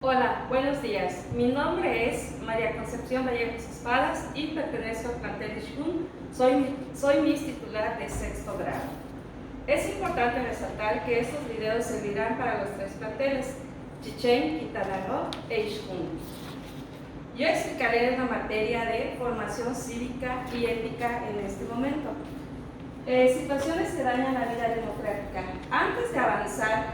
Hola, buenos días. Mi nombre es María Concepción Vallejos Espadas y pertenezco al plantel Ixcún. Soy Miss titular de sexto grado. Es importante resaltar que estos videos servirán para los tres planteles, Chichén, Quintana Roo e Ixcún. Yo explicaré una materia de formación cívica y ética en este momento. Situaciones que dañan la vida democrática. Antes de avanzar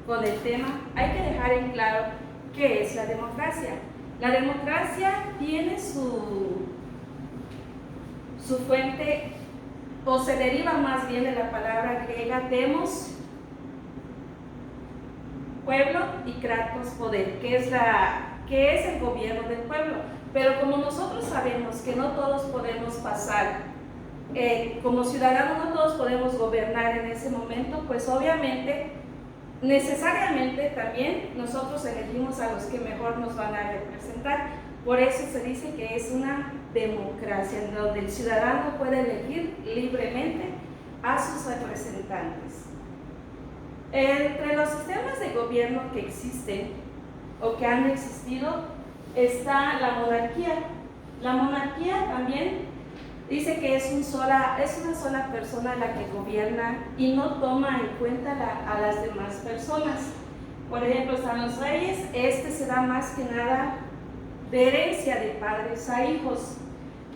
con el tema, hay que dejar en claro ¿qué es la democracia? La democracia tiene su fuente, o se deriva más bien de la palabra griega demos, pueblo, y kratos, poder, que es el gobierno del pueblo. Pero como nosotros sabemos que no todos podemos pasar, como ciudadanos no todos podemos gobernar en ese momento, pues obviamente necesariamente también nosotros elegimos a los que mejor nos van a representar. Por eso se dice que es una democracia, en donde el ciudadano puede elegir libremente a sus representantes. Entre los sistemas de gobierno que existen o que han existido está la monarquía. La monarquía también dice que es una sola persona la que gobierna y no toma en cuenta a las demás personas. Por ejemplo, están los reyes, se da más que nada de herencia de padres a hijos.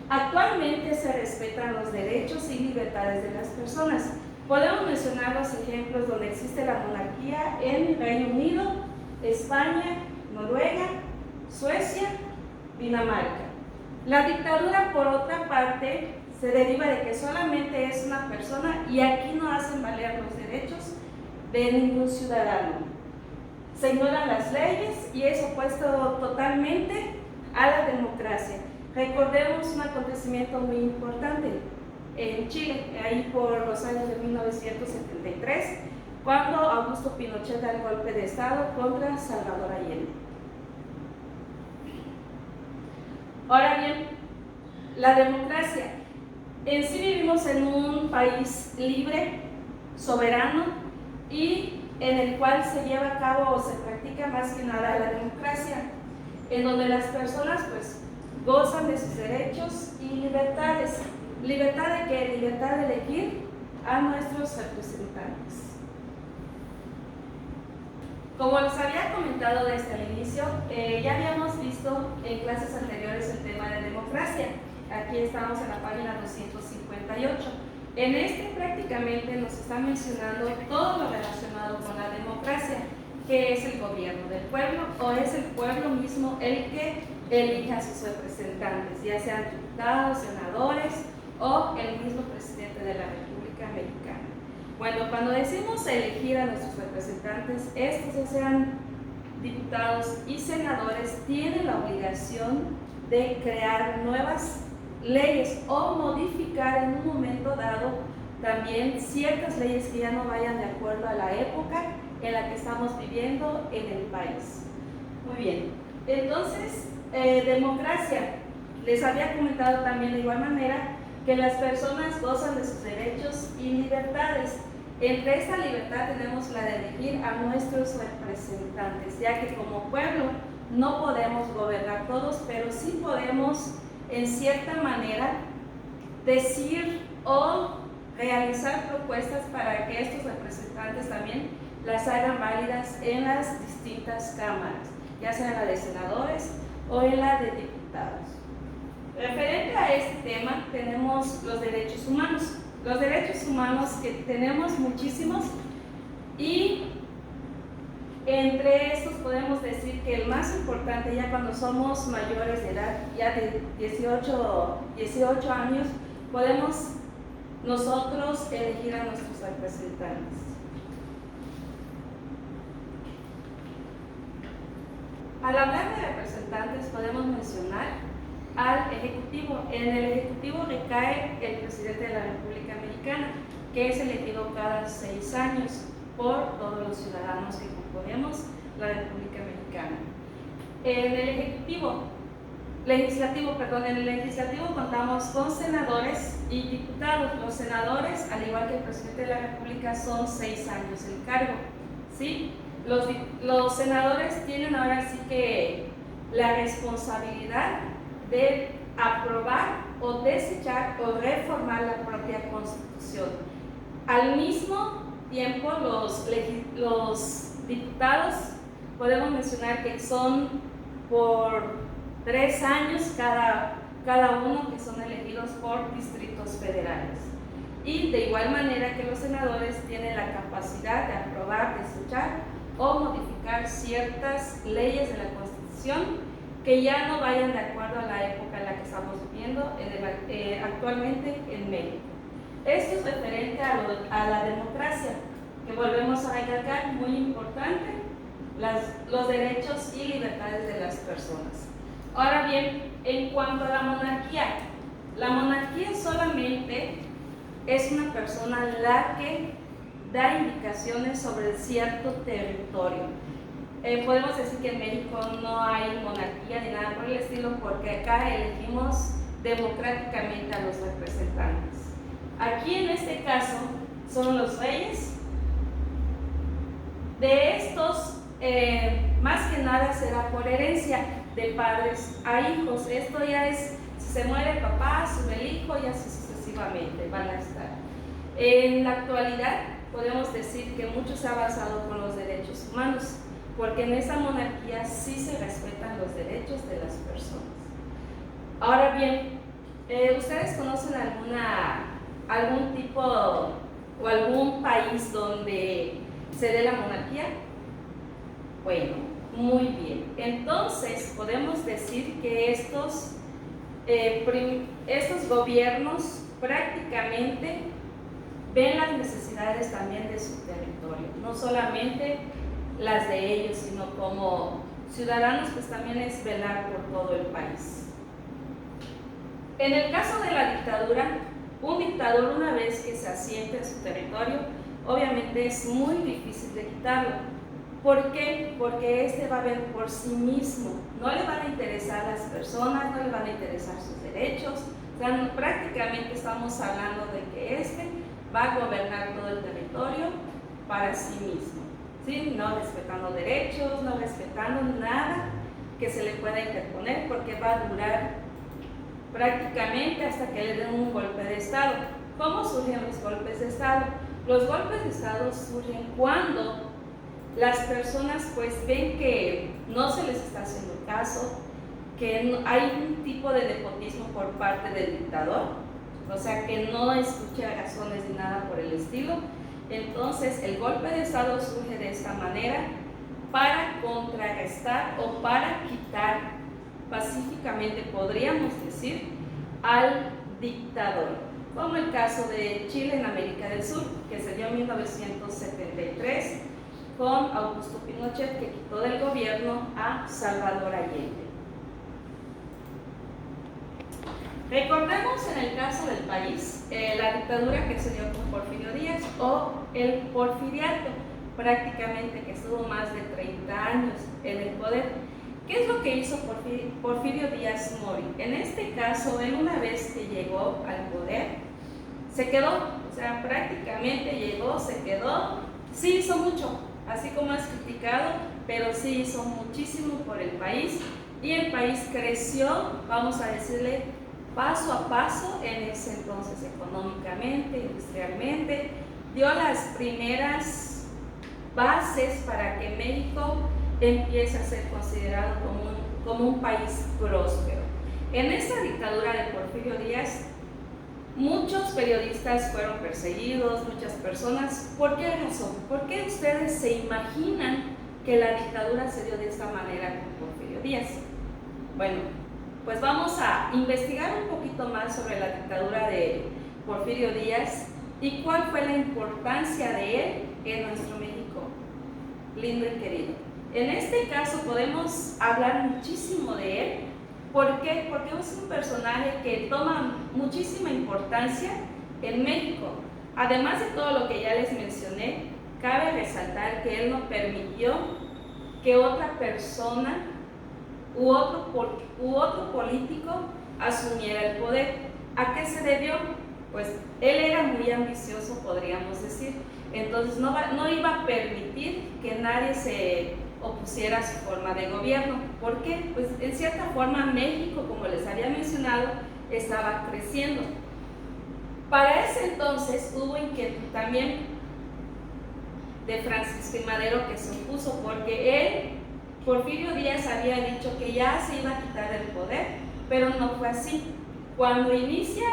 Actualmente se respetan los derechos y libertades de las personas. Podemos mencionar los ejemplos donde existe la monarquía en Reino Unido, España, Noruega, Suecia, Dinamarca. La dictadura, por otra parte, se deriva de que solamente es una persona y aquí no hacen valer los derechos de ningún ciudadano. Se ignoran las leyes y es opuesto totalmente a la democracia. Recordemos un acontecimiento muy importante en Chile, ahí por los años de 1973, cuando Augusto Pinochet da el golpe de Estado contra Salvador Allende. Ahora bien, la democracia. En sí vivimos en un país libre, soberano y en el cual se lleva a cabo o se practica más que nada la democracia, en donde las personas pues gozan de sus derechos y libertades. ¿Libertad de qué? Libertad de elegir a nuestros representantes. Como les había comentado desde el inicio, ya habíamos visto en clases anteriores el tema de democracia. Aquí estamos en la página 258. En este prácticamente nos está mencionando todo lo relacionado con la democracia, que es el gobierno del pueblo o es el pueblo mismo el que elige a sus representantes, ya sean diputados, senadores o el mismo presidente de la República Mexicana. Bueno, cuando decimos elegir a nuestros representantes, estos ya sean diputados y senadores, tienen la obligación de crear nuevas leyes o modificar en un momento dado también ciertas leyes que ya no vayan de acuerdo a la época en la que estamos viviendo en el país. Muy bien, entonces, democracia. Les había comentado también de igual manera que las personas gozan de sus derechos y libertades. Entre esta libertad tenemos la de elegir a nuestros representantes, ya que como pueblo no podemos gobernar todos, pero sí podemos en cierta manera decir o realizar propuestas para que estos representantes también las hagan válidas en las distintas cámaras, ya sea en la de senadores o en la de diputados. Referente a este tema tenemos los derechos humanos. Los derechos humanos que tenemos muchísimos y entre estos podemos decir que el más importante ya cuando somos mayores de edad, ya de 18 años, podemos nosotros elegir a nuestros representantes. Al hablar de representantes podemos mencionar al Ejecutivo. En el Ejecutivo recae el presidente de la República Mexicana, que es elegido cada 6 años por todos los ciudadanos que componemos la República Mexicana. En el legislativo contamos con senadores y diputados. Los senadores, al igual que el presidente de la República, son 6 años el cargo, ¿sí? los senadores tienen ahora sí que la responsabilidad de aprobar o desechar o reformar la propia Constitución. Al mismo tiempo, los diputados, podemos mencionar que son por 3 años cada uno, que son elegidos por distritos federales. Y de igual manera que los senadores tienen la capacidad de aprobar, desechar o modificar ciertas leyes de la Constitución que ya no vayan de acuerdo a la época en la que estamos viviendo actualmente en México. Esto es referente a la democracia, que volvemos a recalcar, muy importante, los derechos y libertades de las personas. Ahora bien, en cuanto a la monarquía solamente es una persona la que da indicaciones sobre cierto territorio. Podemos decir que en México no hay monarquía ni nada por el estilo, porque acá elegimos democráticamente a los representantes. Aquí en este caso son los reyes. De estos, más que nada será por herencia de padres a hijos. Esto ya es, si se muere el papá, sube el hijo y así sucesivamente van a estar. En la actualidad podemos decir que mucho se ha basado con los derechos humanos, porque en esa monarquía sí se respetan los derechos de las personas. Ahora bien, ¿ustedes conocen algún tipo o algún país donde se dé la monarquía? Bueno, muy bien. Entonces podemos decir que estos gobiernos prácticamente ven las necesidades también de su territorio, no solamente las de ellos, sino como ciudadanos, pues también es velar por todo el país. En el caso de la dictadura, un dictador, una vez que se asiente en su territorio, obviamente es muy difícil de quitarlo. ¿Por qué? Porque este va a ver por sí mismo, no le van a interesar las personas, no le van a interesar sus derechos. O sea, prácticamente estamos hablando de que este va a gobernar todo el territorio para sí mismo, ¿sí? No respetando derechos, no respetando nada que se le pueda interponer, porque va a durar prácticamente hasta que le den un golpe de Estado. ¿Cómo surgen los golpes de Estado? Los golpes de Estado surgen cuando las personas pues ven que no se les está haciendo caso, que hay un tipo de nepotismo por parte del dictador, o sea, que no escucha razones ni nada por el estilo. Entonces el golpe de Estado surge de esta manera para contrarrestar o para quitar pacíficamente, podríamos decir, al dictador, como el caso de Chile en América del Sur, que se dio en 1973 con Augusto Pinochet, que quitó del gobierno a Salvador Allende. Recordemos en el caso del país la dictadura que se dio con Porfirio Díaz o el porfiriato, prácticamente que estuvo más de 30 años en el poder. ¿Qué es lo que hizo Porfirio Díaz Mori? En este caso, él una vez que llegó al poder, se quedó, o sea, prácticamente llegó, se quedó, sí hizo mucho, así como es criticado, pero sí hizo muchísimo por el país y el país creció, vamos a decirle, paso a paso en ese entonces, económicamente, industrialmente, dio las primeras bases para que México empiece a ser considerado como un país próspero. En esta dictadura de Porfirio Díaz, muchos periodistas fueron perseguidos, muchas personas. ¿Por qué razón? ¿Por qué ustedes se imaginan que la dictadura se dio de esta manera con Porfirio Díaz? Bueno, pues vamos a investigar un poquito más sobre la dictadura de Porfirio Díaz y cuál fue la importancia de él en nuestro México lindo y querido. En este caso podemos hablar muchísimo de él. ¿Por qué? Porque es un personaje que toma muchísima importancia en México. Además de todo lo que ya les mencioné, cabe resaltar que él no permitió que otra persona u otro político asumiera el poder. ¿A qué se debió? Pues él era muy ambicioso, podríamos decir. Entonces no iba a permitir que nadie se opusiera a su forma de gobierno. ¿Por qué? Pues en cierta forma México, como les había mencionado, estaba creciendo. Para ese entonces hubo inquietud también de Francisco I. Madero, que se opuso porque él, Porfirio Díaz, había dicho que ya se iba a quitar el poder, pero no fue así. Cuando inicia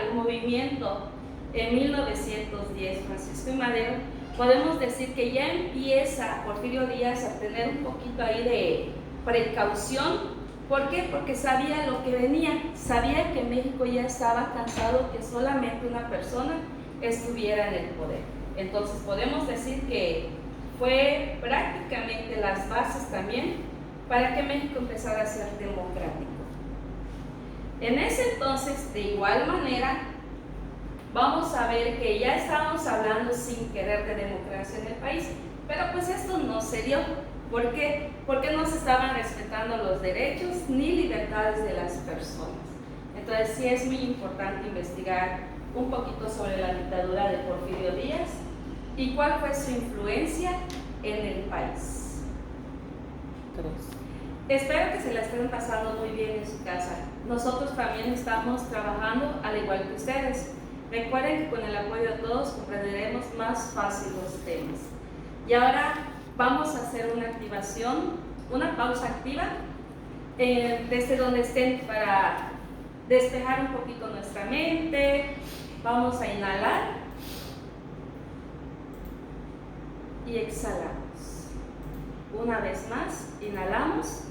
el movimiento en 1910, Francisco I. Madero, podemos decir que ya empieza Porfirio Díaz a tener un poquito ahí de precaución. ¿Por qué? Porque sabía lo que venía, sabía que México ya estaba cansado que solamente una persona estuviera en el poder. Entonces podemos decir que fue prácticamente las bases también para que México empezara a ser democrático. En ese entonces, de igual manera, vamos a ver que ya estábamos hablando sin querer de democracia en el país, pero pues esto no se dio. ¿Por qué? Porque no se estaban respetando los derechos ni libertades de las personas. Entonces sí es muy importante investigar un poquito sobre la dictadura de Porfirio Díaz y cuál fue su influencia en el país. Espero que se la estén pasando muy bien en su casa. Nosotros también estamos trabajando al igual que ustedes. Recuerden que con el apoyo de todos comprenderemos más fácil los temas. Y ahora vamos a hacer una activación, una pausa activa, desde donde estén, para despejar un poquito nuestra mente. Vamos a inhalar y exhalamos. Una vez más, inhalamos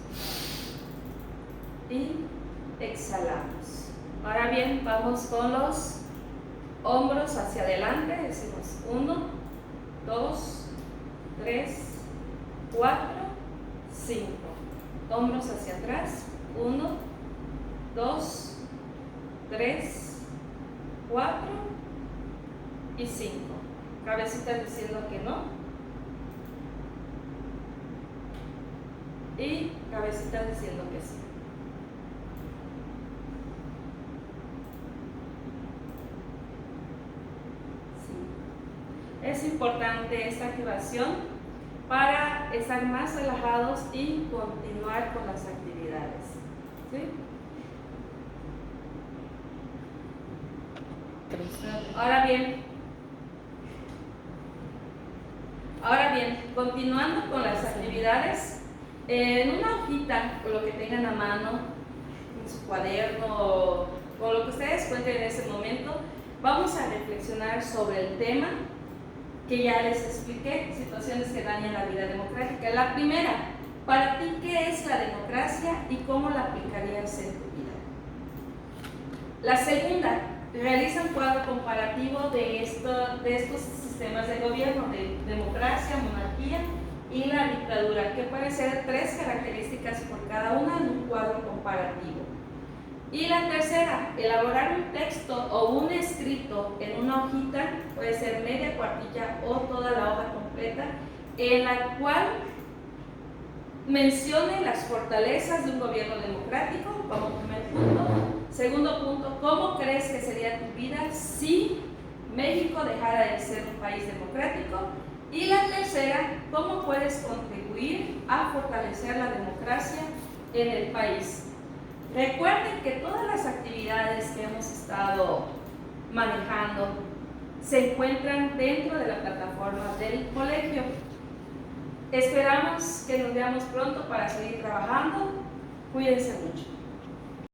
y exhalamos. Ahora bien, vamos con los hombros hacia adelante. Decimos 1, 2, 3, 4, 5. Hombros hacia atrás. 1, 2, 3, 4 y 5. Cabecitas diciendo que no. Y cabecitas diciendo que sí. Es importante esta activación para estar más relajados y continuar con las actividades. ¿Sí? Ahora bien, continuando con las actividades, en una hojita, con lo que tengan a mano, en su cuaderno o lo que ustedes cuenten en ese momento, vamos a reflexionar sobre el tema que ya les expliqué, situaciones que dañan la vida democrática. La primera, para ti, ¿qué es la democracia y cómo la aplicarías en tu vida? La segunda, realiza un cuadro comparativo de estos sistemas de gobierno, de democracia, monarquía y la dictadura, que pueden ser 3 características por cada una en un cuadro comparativo. Y la tercera, elaborar un texto o un escrito en una hojita, puede ser media cuartilla o toda la hoja completa, en la cual mencione las fortalezas de un gobierno democrático como primer punto. Segundo punto, ¿cómo crees que sería tu vida si México dejara de ser un país democrático? Y la tercera, ¿cómo puedes contribuir a fortalecer la democracia en el país? Recuerden que todas las actividades que hemos estado manejando se encuentran dentro de la plataforma del colegio. Esperamos que nos veamos pronto para seguir trabajando. Cuídense mucho.